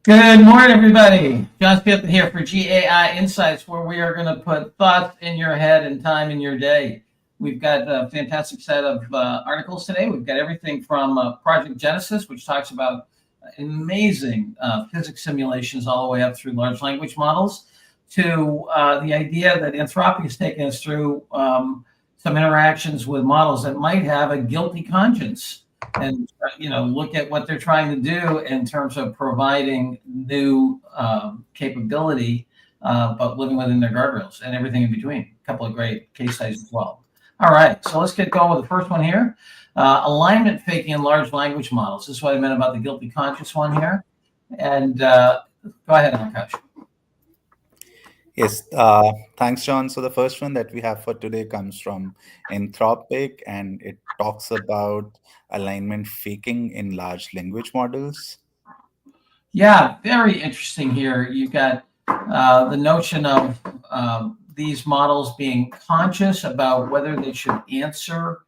Good morning, everybody. John Smith here for GAI Insights, where we are going to put thoughts in your head and time in your day. We've got a fantastic set of articles today. We've got everything from Project Genesis, which talks about amazing physics simulations all the way up through large language models, to the idea that Anthropic has taken us through some interactions with models that might have a guilty conscience, and look at what they're trying to do in terms of providing new capability, but living within their guardrails and everything in between. A couple of great case studies as well. All right, so let's get going with the first one here. Alignment faking in large language models. This is what I meant about the guilty conscious one here. And go ahead, Akash. Yes, thanks, John. So the first one that we have for today comes from Anthropic, and it talks about alignment faking in large language models. Yeah, very interesting here. You've got the notion of these models being conscious about whether they should answer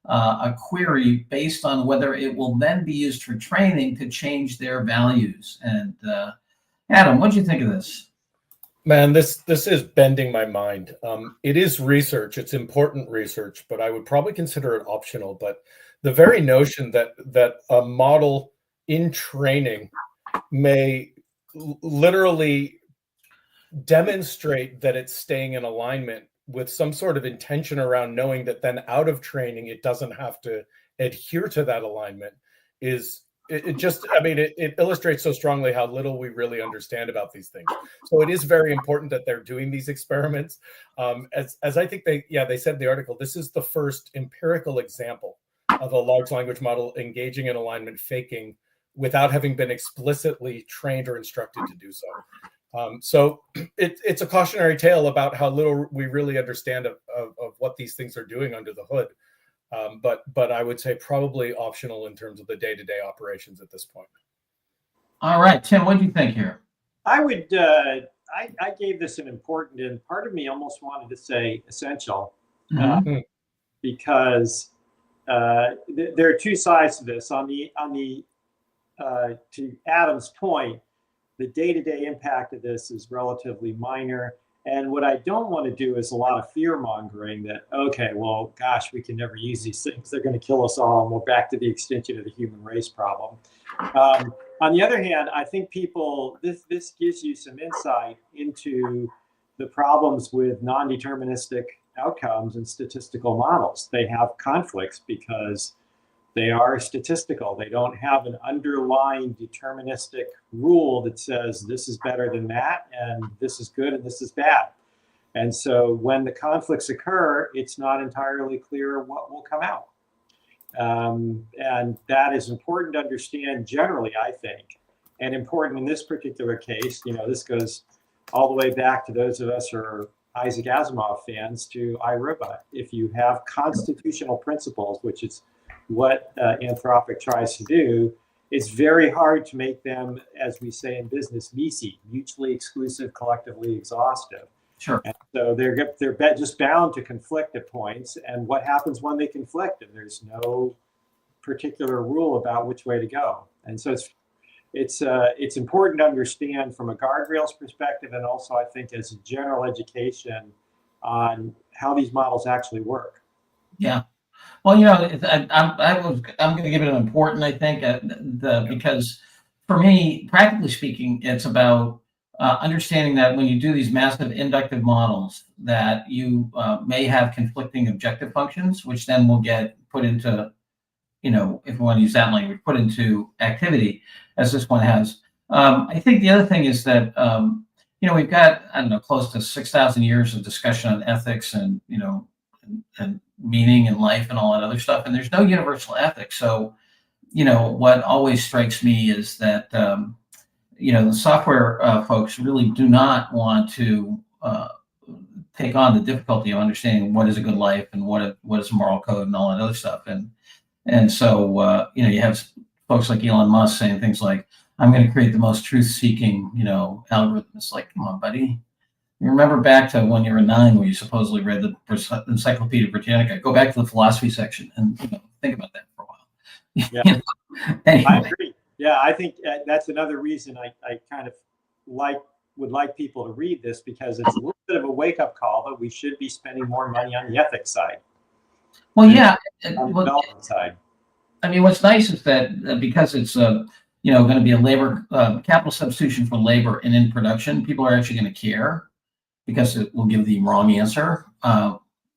a query based on whether it will then be used for training to change their values. And Adam, what do you think of this? Man, this is bending my mind. It is research. It's important research, but I would probably consider it optional. But the very notion that a model in training may literally demonstrate that it's staying in alignment with some sort of intention around knowing that then out of training it doesn't have to adhere to that alignment is it illustrates so strongly how little we really understand about these things. So it is very important that they're doing these experiments. As I think they said in the article, this is the first empirical example of a large language model engaging in alignment faking without having been explicitly trained or instructed to do so. So it's a cautionary tale about how little we really understand of what these things are doing under the hood. But I would say probably optional in terms of the day-to-day operations at this point. All right, Tim, what do you think here? I would. I gave this an important, and part of me almost wanted to say essential, because there are two sides to this. On the to Adam's point, the day-to-day impact of this is relatively minor. And what I don't want to do is a lot of fear mongering that, okay, well, gosh, we can never use these things. They're going to kill us all. And we're back to the extinction of the human race problem. On the other hand, I think this gives you some insight into the problems with non-deterministic outcomes and statistical models. They have conflicts because they are statistical. They don't have an underlying deterministic rule that says this is better than that, and this is good and this is bad. And so when the conflicts occur, it's not entirely clear what will come out. And that is important to understand generally, I think, and important in this particular case. This goes all the way back to those of us who are Isaac Asimov fans, to iRobot. If you have constitutional principles, which is what Anthropic tries to do, it's very hard to make them, as we say in business, MISI, mutually exclusive, collectively exhaustive. Sure. And so they're just bound to conflict at points. And what happens when they conflict? And there's no particular rule about which way to go. And so it's important to understand from a guardrails perspective, and also I think as a general education on how these models actually work. Yeah. Well, I'm going to give it an important, I think, because for me, practically speaking, it's about understanding that when you do these massive inductive models, that you may have conflicting objective functions, which then will get put into, if we want to use that language, put into activity, as this one has. I think the other thing is that, we've got, close to 6,000 years of discussion on ethics and, and meaning in life and all that other stuff. And there's no universal ethics. So, what always strikes me is that, the software folks really do not want to take on the difficulty of understanding what is a good life and what is moral code and all that other stuff. And so, you have folks like Elon Musk saying things like, I'm going to create the most truth-seeking, algorithm. It's like, come on, buddy. You remember back to when you were 9, where you supposedly read the Encyclopedia Britannica. Go back to the philosophy section and think about that for a while. Yeah, anyway. I agree. Yeah, I think that's another reason I kind of would like people to read this, because it's a little bit of a wake-up call that we should be spending more money on the ethics side. Well, yeah. On the Well, development side. I mean, what's nice is that because it's going to be a labor capital substitution for labor and in production, people are actually going to care because it will give the wrong answer.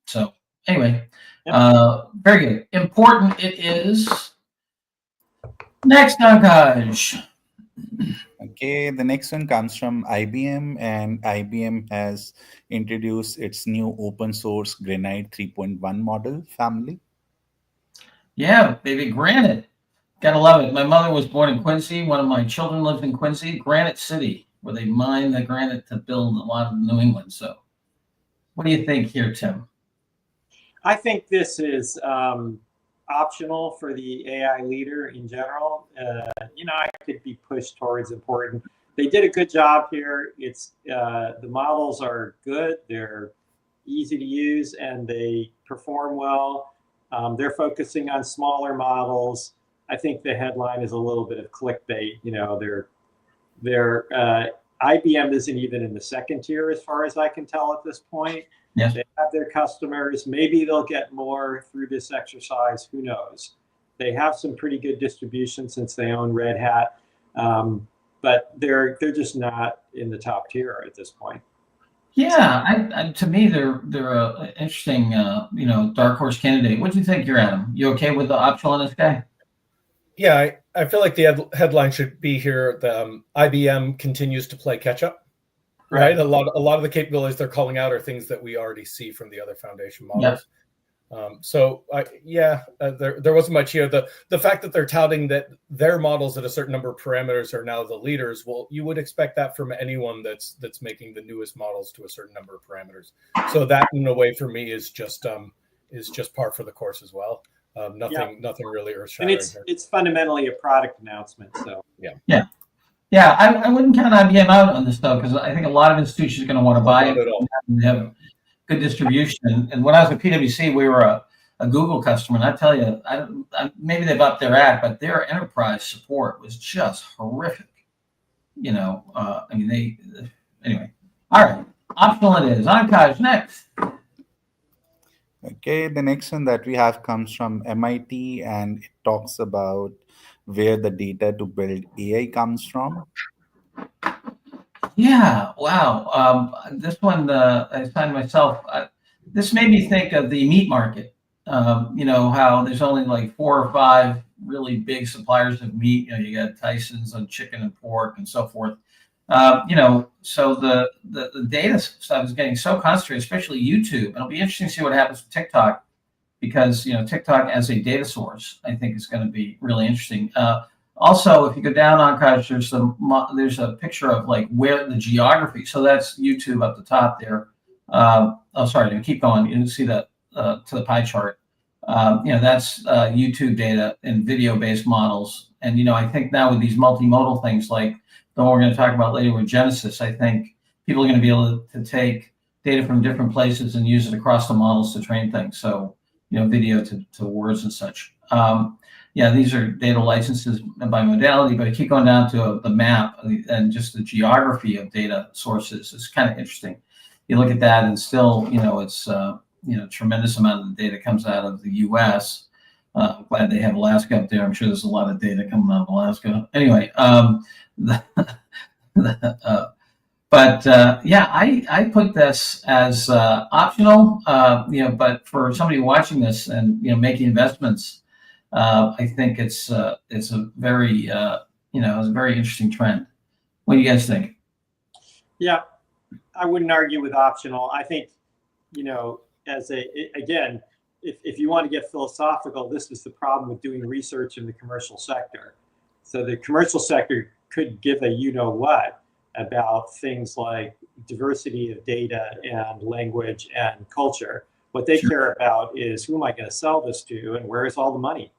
So anyway, very good. Important it is. Next, Pankaj. Okay, the next one comes from IBM, and IBM has introduced its new open source Granite 3.1 model family. Yeah, baby, granite. Gotta love it. My mother was born in Quincy. One of my children lives in Quincy, Granite City, where they mine the granite to build a lot of New England. So, what do you think here, Tim? I think this is optional for the AI leader in general. I could be pushed towards important. They did a good job here. It's the models are good. They're easy to use and they perform well. They're focusing on smaller models. I think the headline is a little bit of clickbait. They're IBM isn't even in the second tier as far as I can tell at this point. Yes. They have their customers. Maybe they'll get more through this exercise. Who knows? They have some pretty good distribution since they own Red Hat, but they're just not in the top tier at this point. Yeah, to me, they're a interesting, dark horse candidate. What do you think, Adam? You okay with the optional on this guy? Yeah, I feel like the headline should be here. The IBM continues to play catch up, right? A lot of the capabilities they're calling out are things that we already see from the other foundation models. Yeah. There wasn't much here. The fact that they're touting that their models at a certain number of parameters are now the leaders, well, you would expect that from anyone that's making the newest models to a certain number of parameters. So that, in a way, for me, is just par for the course as well. Nothing really earth-shattering. And it's fundamentally a product announcement. So yeah. I wouldn't count IBM out on this though, because I think a lot of institutions are going to want to buy it. They have good distribution. And when I was at PwC, we were a Google customer, and I tell you, maybe they've upped their act, but their enterprise support was just horrific. Anyway. All right, optional it is. Pankaj, next. Okay, the next one that we have comes from MIT, and it talks about where the data to build AI comes from. Yeah, wow. This one I signed myself. This made me think of the meat market. How there's only like 4 or 5 really big suppliers of meat. You got Tyson's on chicken and pork and so forth. So the data stuff is getting so concentrated, especially YouTube. And it'll be interesting to see what happens with TikTok, because TikTok as a data source, I think, is going to be really interesting. Also, if you go down on Kaj, there's a picture of like where the geography. So that's YouTube up the top there. Sorry, keep going. You can see that to the pie chart. That's YouTube data and video-based models. And I think now with these multimodal things like the one we're going to talk about later with Genesis, I think people are going to be able to take data from different places and use it across the models to train things. So video to words and such. These are data licenses by modality, but I keep going down to the map and just the geography of data sources is kind of interesting. You look at that and still, it's, tremendous amount of the data comes out of the US. Glad they have Alaska up there. I'm sure there's a lot of data coming out of Alaska. Anyway, I put this as optional, but for somebody watching this and, making investments, I think it's a very, it's a very interesting trend. What do you guys think? Yeah, I wouldn't argue with optional. I think, if you want to get philosophical, this is the problem with doing research in the commercial sector. So the commercial sector could give a what about things like diversity of data and language and culture. What they care about is, who am I going to sell this to, and where is all the money?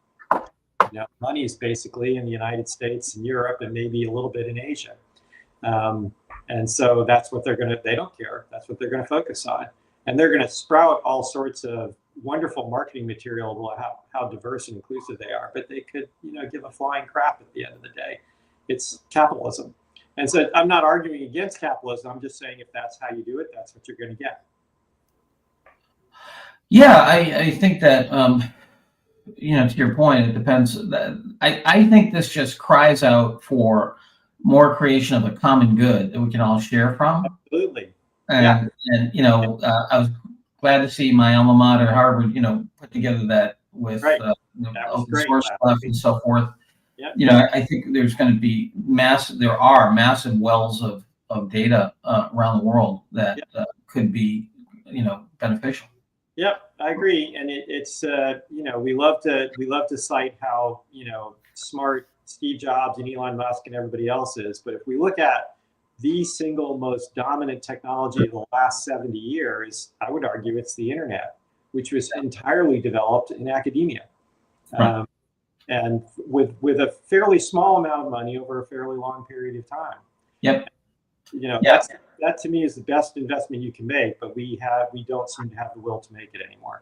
Money is basically in the United States and Europe and maybe a little bit in Asia. And so that's what they don't care. That's what they're going to focus on. and they're going to sprout all sorts of wonderful marketing material about how diverse and inclusive they are, but they could, give a flying crap at the end of the day. It's capitalism. And so I'm not arguing against capitalism. I'm just saying if that's how you do it, that's what you're going to get. Yeah, I think that, to your point, it depends. I think this just cries out for more creation of a common good that we can all share from. Absolutely. And I was glad to see my alma mater, Harvard, put together that with Right. open source stuff and so forth. Yeah. I think there's going to be there are massive wells of data around the world that could be, beneficial. Yep, I agree, and it's we love to cite how smart Steve Jobs and Elon Musk and everybody else is, but if we look at the single most dominant technology of the last 70 years, I would argue it's the internet, which was entirely developed in academia, Right. and with a fairly small amount of money over a fairly long period of time. Yep. That to me is the best investment you can make, but we don't seem to have the will to make it anymore.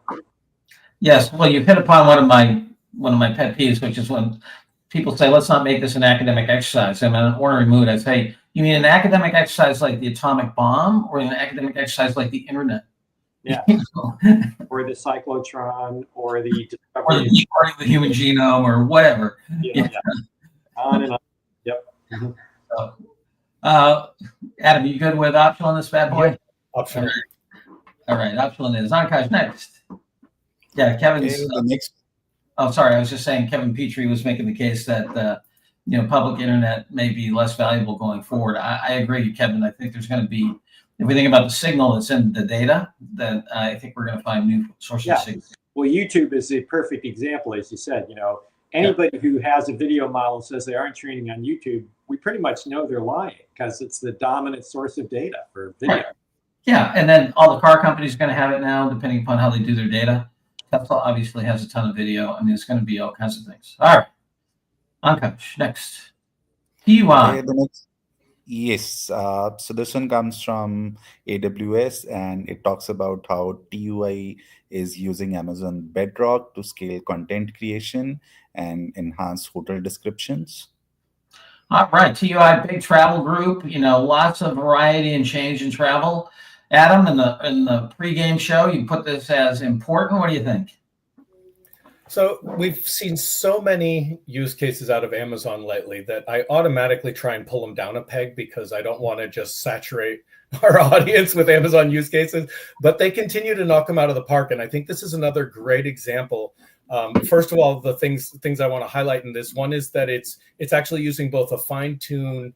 Yes, well, you've hit upon one of my pet peeves, which is when people say, "Let's not make this an academic exercise." I'm in an ornery mood. I say, "You mean an academic exercise like the atomic bomb, or an academic exercise like the internet?" Yeah. Or the cyclotron, or the or the human genome, or whatever. On and on. Yep. Mm-hmm. So, Adam, you good with optional on this bad boy? Yeah, optional. All right, optional is Ankash next. Yeah, Kevin's. Okay, the next. Oh, sorry, I was just saying Kevin Petrie was making the case that public internet may be less valuable going forward. I agree, Kevin. I think there's going to be, if we think about the signal that's in the data, then I think we're going to find new sources of signal. Well, YouTube is a perfect example, as you said. Anybody who has a video model and says they aren't training on YouTube, we pretty much know they're lying because it's the dominant source of data for video. Right. Yeah, and then all the car companies are going to have it now, depending upon how they do their data. Tesla obviously has a ton of video. I mean, it's going to be all kinds of things. All right, Ankash, next. Okay, the next. Yes, so this one comes from AWS, and it talks about how TUI is using Amazon Bedrock to scale content creation and enhance hotel descriptions. All right, TUI, big travel group. Lots of variety and change in travel. Adam, in the pregame show, you put this as important. What do you think? So we've seen so many use cases out of Amazon lately that I automatically try and pull them down a peg because I don't want to just saturate our audience with Amazon use cases, but they continue to knock them out of the park. And I think this is another great example. First of all, the things I want to highlight in this one is that it's actually using both a fine-tuned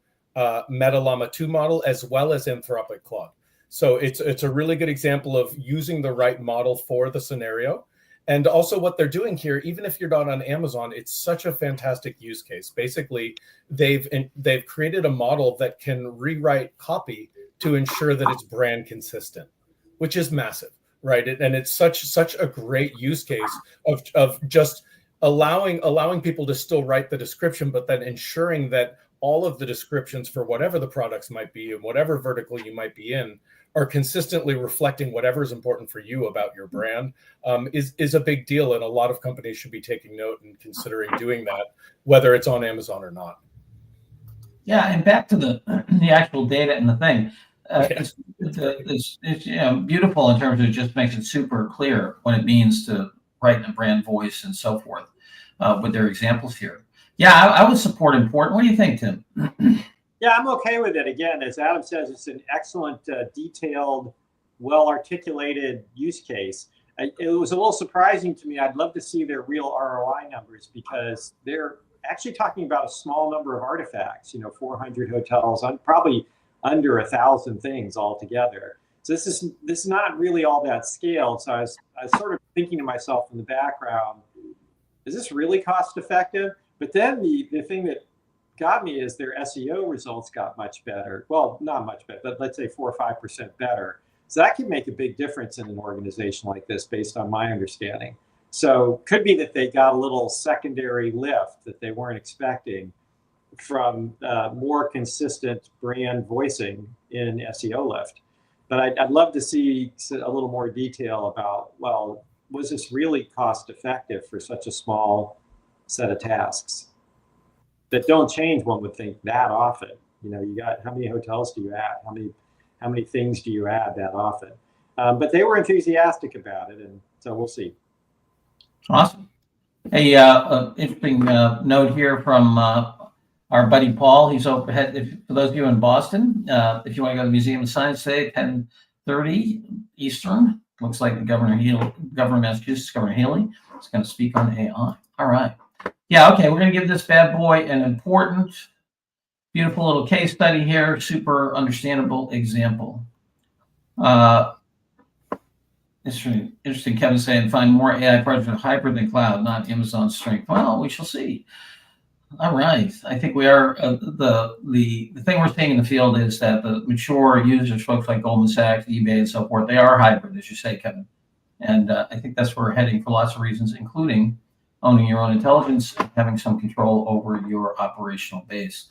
Meta Llama 2 model as well as Anthropic Claude. So it's a really good example of using the right model for the scenario. And also what they're doing here, even if you're not on Amazon, it's such a fantastic use case. Basically, they've created a model that can rewrite copy to ensure that it's brand consistent, which is massive, right? And it's such a great use case of just allowing people to still write the description, but then ensuring that all of the descriptions for whatever the products might be and whatever vertical you might be in are consistently reflecting whatever is important for you about your brand is a big deal. And a lot of companies should be taking note and considering doing that, whether it's on Amazon or not. Yeah, and back to the actual data and the thing. It's beautiful in terms of it just makes it super clear what it means to write in a brand voice and so forth with their examples here. Yeah, I would support important. What do you think, Tim? Yeah, I'm okay with it. Again, as Adam says, it's an excellent, detailed, well-articulated use case. It was a little surprising to me. I'd love to see their real ROI numbers because they're actually talking about a small number of artifacts, 400 hotels, probably under 1,000 things altogether. So this is not really all that scaled. So I was sort of thinking to myself in the background, is this really cost effective? But then the thing that got me is their SEO results got much better. Well, not much better, but let's say 4 or 5% better. So that can make a big difference in an organization like this based on my understanding. So could be that they got a little secondary lift that they weren't expecting from more consistent brand voicing in SEO lift. But I'd love to see a little more detail about, well, was this really cost effective for such a small set of tasks that don't change, one would think, that often? You know, you got, how many hotels do you add? How many things do you add that often? But they were enthusiastic about it, and so we'll see. Awesome. Hey, interesting note here from our buddy Paul. He's overhead. For those of you in Boston, if you want to go to the Museum of Science today, 10:30 Eastern. Looks like Governor of Massachusetts, Governor Healy, is going to speak on AI. All right. Yeah. Okay. We're going to give this bad boy an important, beautiful little case study here. Super understandable example. Interesting. Kevin saying find more AI projects with hybrid than cloud, not Amazon's strength. Well, we shall see. All right. I think we are the thing we're seeing in the field is that the mature users, folks like Goldman Sachs, eBay, and so forth, they are hybrid, as you say, Kevin. And I think that's where we're heading for lots of reasons, including owning your own intelligence, and having some control over your operational base.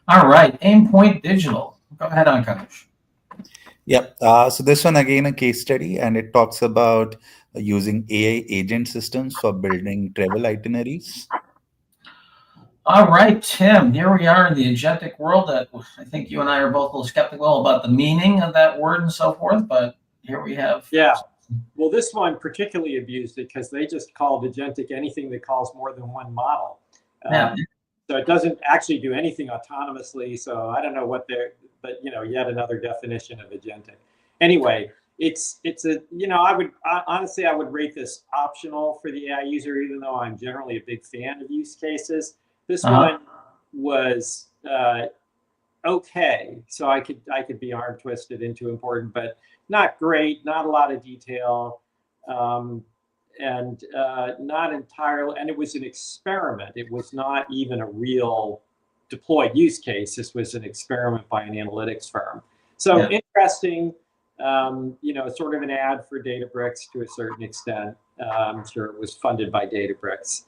All right. Aimpoint Digital. Go ahead, Ankash. Yep. So this one again a case study, and it talks about using AI agent systems for building travel itineraries. All right, Tim, here we are in the agentic world that I think you and I are both a little skeptical about the meaning of that word and so forth, but here we have. Yeah. Well, this one particularly abused it because they just called agentic anything that calls more than one model. Yeah. So it doesn't actually do anything autonomously. So I don't know what but yet another definition of agentic. Anyway, it's a, honestly, I would rate this optional for the AI user, even though I'm generally a big fan of use cases. This one was okay, so I could be arm twisted into important, but not great, not a lot of detail, and not entirely. And it was an experiment. It was not even a real deployed use case. This was an experiment by an analytics firm. So interesting. Sort of an ad for Databricks to a certain extent. I'm sure it was funded by Databricks.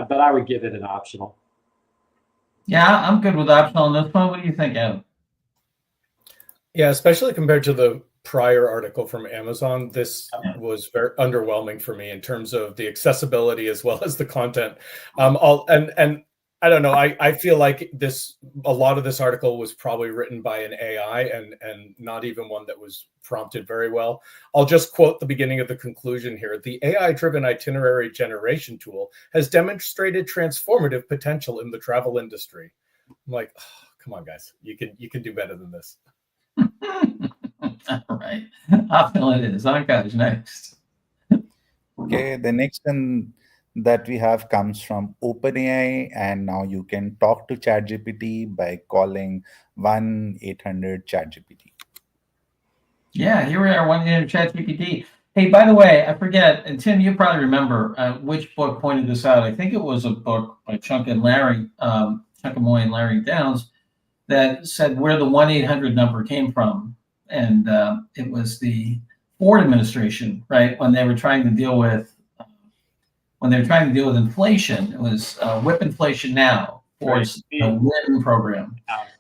But I would give it an optional. Yeah, I'm good with optional on this one. What do you think, Adam? Yeah, especially compared to the prior article from Amazon, this was very underwhelming for me in terms of the accessibility as well as the content. And I don't know. I feel like a lot of this article was probably written by an AI and not even one that was prompted very well. I'll just quote the beginning of the conclusion here. The AI-driven itinerary generation tool has demonstrated transformative potential in the travel industry. I'm like, oh, come on, guys, you can do better than this. All right, optional it is. Ankash, next. Okay, the next one that we have comes from OpenAI, and now you can talk to ChatGPT by calling 1-800-ChatGPT. Yeah, here we are, 1-800-ChatGPT. Hey, by the way, I forget, and Tim, you probably remember which book pointed this out. I think it was a book by Chunk and Moy and Larry Downs that said where the 1-800 number came from. And it was the Ford administration, right? When they were trying to deal with inflation. It was whip inflation now, Ford's WIN program.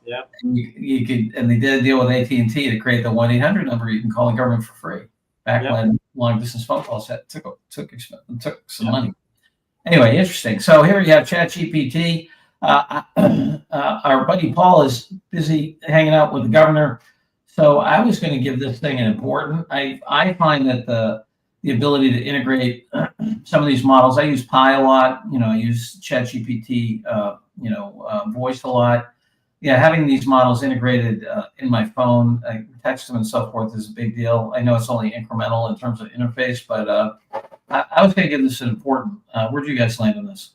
Yeah. And they did a deal with AT&T to create the 1-800 number you can call the government for free. Back when long distance phone calls took some money. Anyway, interesting. So here you have ChatGPT. Our buddy Paul is busy hanging out with the governor. So I was going to give this thing an important. I find that the ability to integrate some of these models. I use Pi a lot. I use ChatGPT. Voice a lot. Yeah, having these models integrated in my phone, I text them and so forth is a big deal. I know it's only incremental in terms of interface, but I was going to give this an important. Where do you guys land on this?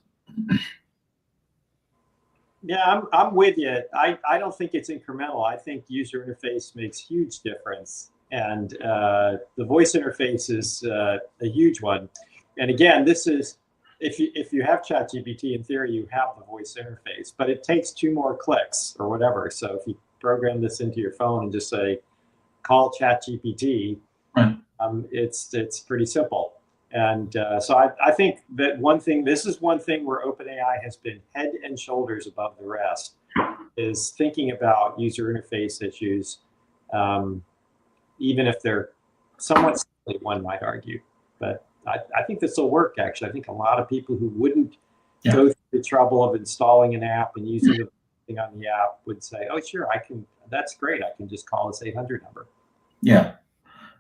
Yeah, I'm with you. I don't think it's incremental. I think user interface makes huge difference, and the voice interface is a huge one. And again, this is if you have ChatGPT, in theory, you have the voice interface, but it takes 2 more clicks or whatever. So if you program this into your phone and just say, call ChatGPT, it's pretty simple. And so I think that this is one thing where OpenAI has been head and shoulders above the rest, is thinking about user interface issues. even if they're somewhat silly, one might argue. But I think this will work, actually. I think a lot of people who wouldn't go through the trouble of installing an app and using the thing on the app would say, oh, sure, I can. That's great. I can just call this 800 number. Yeah.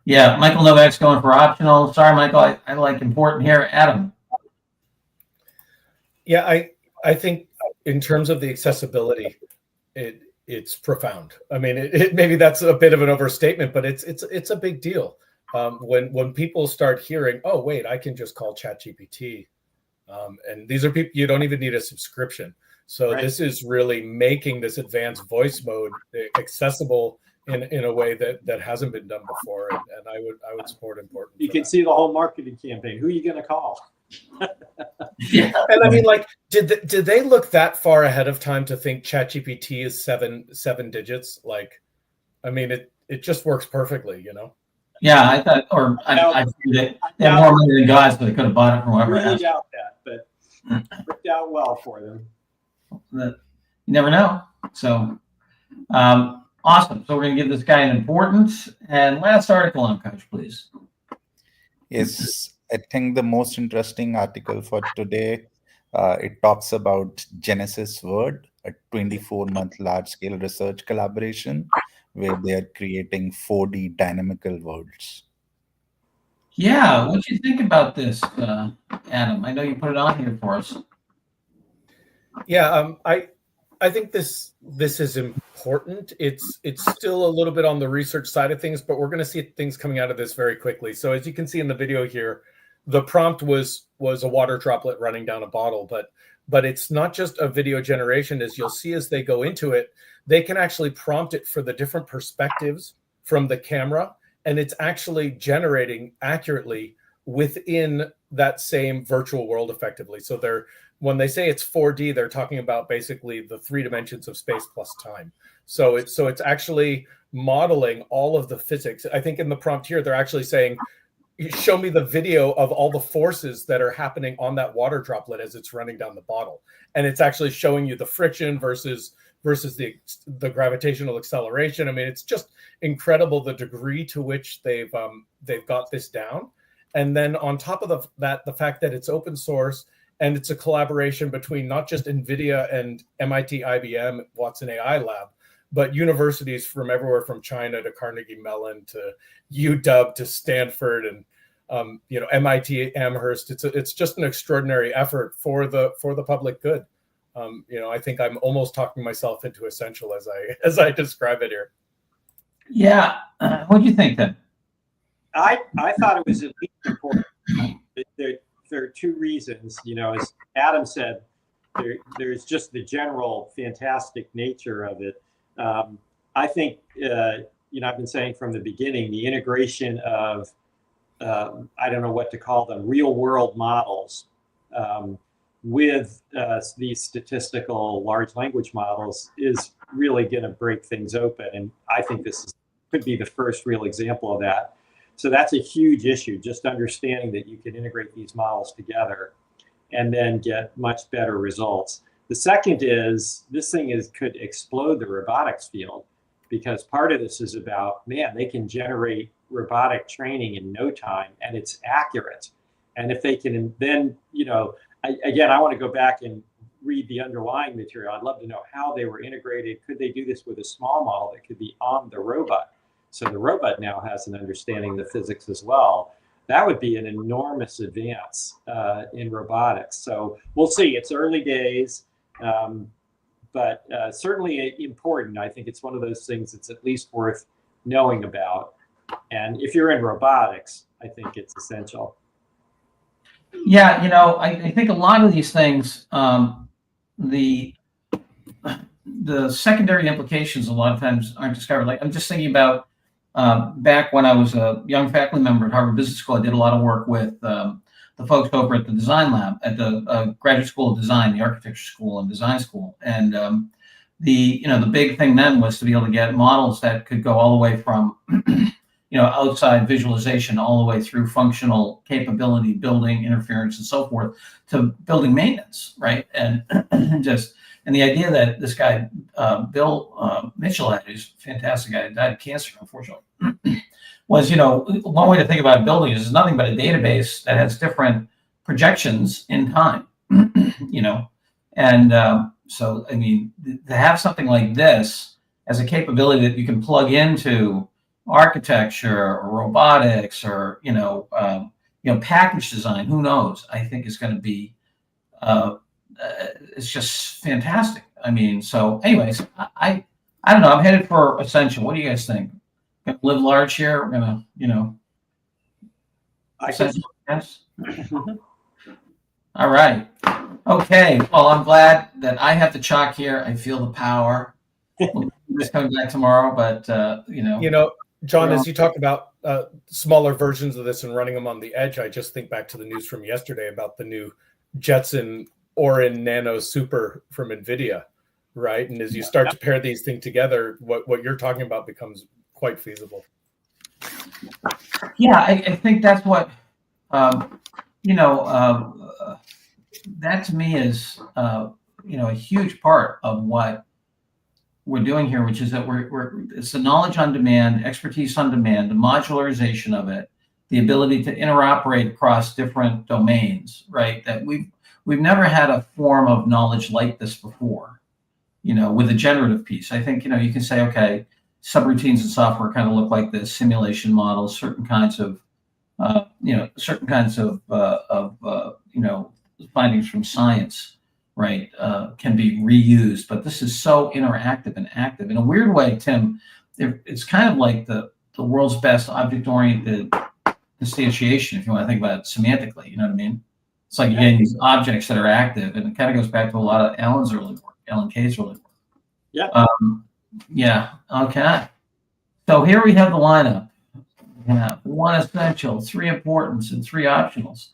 Yeah. Michael Novak's going for optional. Sorry, Michael. I like important here. Adam. Yeah, I think in terms of the accessibility, it's profound. I mean, maybe that's a bit of an overstatement, but it's a big deal. When people start hearing, oh wait, I can just call ChatGPT, and these are people you don't even need a subscription. So This is really making this advanced voice mode accessible in a way that hasn't been done before, and I would support important. You can see the whole marketing campaign. Who are you going to call? Yeah, and I mean, like, did they look that far ahead of time to think ChatGPT is seven digits? Like, I mean, it just works perfectly, you know. Yeah, I thought, or I figured they have more money than God, so they could have bought it from whoever. I really doubt that, but it worked out well for them. You never know. So, awesome. So we're going to give this guy an importance. And last article on Coach, please. Yes, I think the most interesting article for today, it talks about Genesis Word, a 24-month large-scale research collaboration where they are creating 4D dynamical worlds. Yeah, what do you think about this, Adam? I know you put it on here for us. Yeah, I think this is important. It's still a little bit on the research side of things, but we're going to see things coming out of this very quickly. So as you can see in the video here, the prompt was a water droplet running down a bottle, but it's not just a video generation. As you'll see as they go into it, they can actually prompt it for the different perspectives from the camera, and it's actually generating accurately within that same virtual world effectively. So when they say it's 4D, they're talking about basically the 3 dimensions of space plus time. So it's actually modeling all of the physics. I think in the prompt here, they're actually saying, show me the video of all the forces that are happening on that water droplet as it's running down the bottle. And it's actually showing you the friction versus the gravitational acceleration. I mean, it's just incredible the degree to which they've got this down. And then on top of that, the fact that it's open source and it's a collaboration between not just NVIDIA and MIT, IBM, Watson AI Lab, but universities from everywhere from China to Carnegie Mellon to UW to Stanford and MIT Amherst. It's just an extraordinary effort for the public good. I think I'm almost talking myself into essential as I describe it here. Yeah, what do you think then? I thought it was at least important. There are 2 reasons. As Adam said, there's just the general fantastic nature of it. I think I've been saying from the beginning, the integration of I don't know what to call them, real world models with these statistical large language models is really going to break things open. And I think this could be the first real example of that. So that's a huge issue, just understanding that you can integrate these models together and then get much better results. The second is this thing could explode the robotics field, because part of this is about, man, they can generate robotic training in no time and it's accurate. And if they can then, I want to go back and read the underlying material. I'd love to know how they were integrated. Could they do this with a small model that could be on the robot? So the robot now has an understanding of the physics as well. That would be an enormous advance in robotics. So we'll see. It's early days, but certainly important. I think it's one of those things that's at least worth knowing about. And if you're in robotics, I think it's essential. Yeah, I think a lot of these things, the secondary implications a lot of times aren't discovered. Like I'm just thinking about back when I was a young faculty member at Harvard Business School, I did a lot of work with the folks over at the design lab at the Graduate School of Design, the Architecture School and Design School. And the big thing then was to be able to get models that could go all the way from outside visualization all the way through functional capability, building interference and so forth, to building maintenance, right? And just And the idea that this guy, Bill Mitchell, who's a fantastic guy, died of cancer, unfortunately, was, one way to think about building is nothing but a database that has different projections in time, And so, I mean, to have something like this as a capability that you can plug into architecture or robotics or, package design, who knows, I think is going to be, it's just fantastic. I mean, so anyways, I don't know. I'm headed for Ascension. What do you guys think? Gonna live large here? We're gonna, I think Ascension, yes. All right. Okay. Well, I'm glad that I have the chalk here. I feel the power. We'll be just coming back tomorrow, but John, as you talk about smaller versions of this and running them on the edge, I just think back to the news from yesterday about the new Jetson Orin Nano Super from NVIDIA, right? And as you start to pair these things together, what you're talking about becomes quite feasible. Yeah, I think that's what, that to me is, a huge part of what we're doing here, which is that it's the knowledge on demand, expertise on demand, the modularization of it, the ability to interoperate across different domains, right? That we've never had a form of knowledge like this before, with the generative piece. I think, you can say, okay, subroutines in software kind of look like this, simulation models, certain kinds of findings from science, right, can be reused. But this is so interactive and active. In a weird way, Tim, it's kind of like the world's best object-oriented instantiation, if you want to think about it semantically, you know what I mean? It's like, again, these objects that are active, and it kind of goes back to a lot of Alan Kay's early work. Yeah. Yeah, okay. So here we have the lineup. We have 1 essential, 3 importance, and 3 optionals.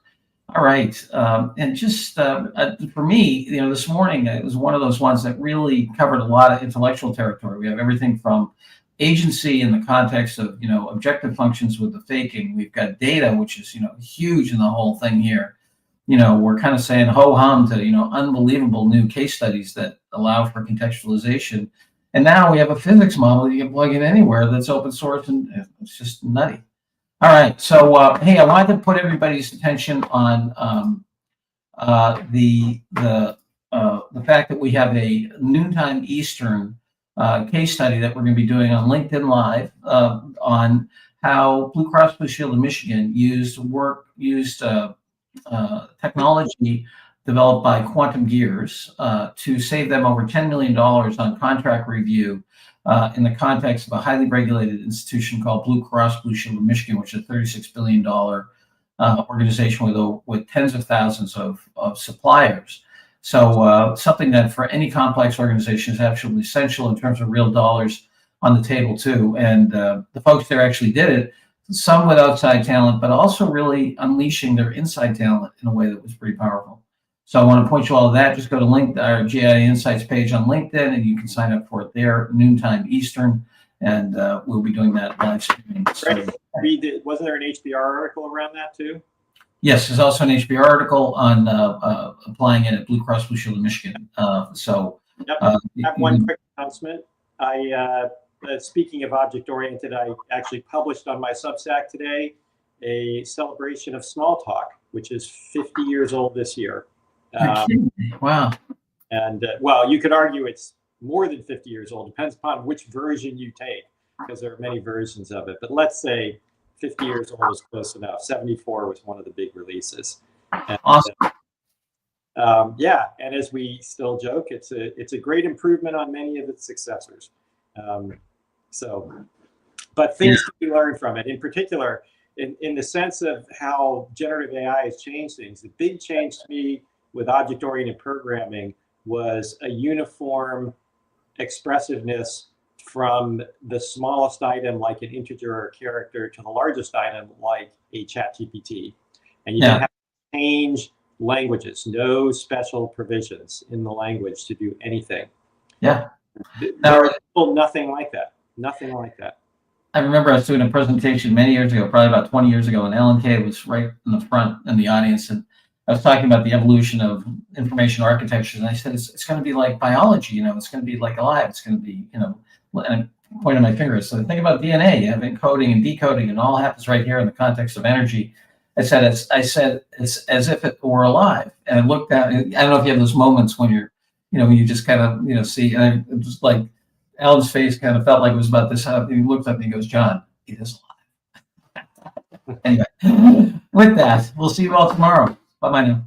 All right. And just for me, this morning, it was one of those ones that really covered a lot of intellectual territory. We have everything from agency in the context of, objective functions with the faking. We've got data, which is, huge in the whole thing here. We're kind of saying ho-hum to, unbelievable new case studies that allow for contextualization. And now we have a physics model that you can plug in anywhere that's open source, and it's just nutty. All right, so hey, I wanted to put everybody's attention on the fact that we have a noontime Eastern case study that we're going to be doing on LinkedIn Live on how Blue Cross Blue Shield of Michigan used technology developed by Quantum Gears to save them over $10 million on contract review in the context of a highly regulated institution called Blue Cross Blue Shield of Michigan, which is a $36 billion organization with tens of thousands of suppliers. So something that for any complex organization is absolutely essential in terms of real dollars on the table too. And the folks there actually did it, some with outside talent, but also really unleashing their inside talent in a way that was pretty powerful. So I want to point you all to that. Just go to our GAI Insights page on LinkedIn, and you can sign up for it there, noontime Eastern, and we'll be doing that live streaming. So, wasn't there an HBR article around that too? Yes, there's also an HBR article on applying it at Blue Cross Blue Shield of Michigan. I have one quick announcement. Speaking of object-oriented, I actually published on my Substack today a celebration of Smalltalk, which is 50 years old this year. Wow. And well, you could argue it's more than 50 years old. Depends upon which version you take, because there are many versions of it. But let's say 50 years old is close enough. 74 was one of the big releases. And, awesome. And as we still joke, it's a great improvement on many of its successors. But things to be learned from it. In particular, in the sense of how generative AI has changed things, the big change to me with object-oriented programming was a uniform expressiveness from the smallest item, like an integer or a character, to the largest item, like a ChatGPT. And you didn't have to change languages, no special provisions in the language to do anything. Yeah. There was nothing like that. Nothing like that. I remember I was doing a presentation many years ago, probably about 20 years ago, and Alan Kay was right in the front in the audience, and I was talking about the evolution of information architectures, and I said it's going to be like biology. It's going to be like alive. It's going to be, and I'm pointing my fingers. So think about DNA. You have encoding and decoding, and all happens right here in the context of energy. I said it's as if it were alive. And I looked at. I don't know if you have those moments when you're, when you just kind of, see, and it was like Alan's face kind of felt like it was about this. He looked up and he goes, "John, it is alive." Anyway, with that, we'll see you all tomorrow. Bye-bye now.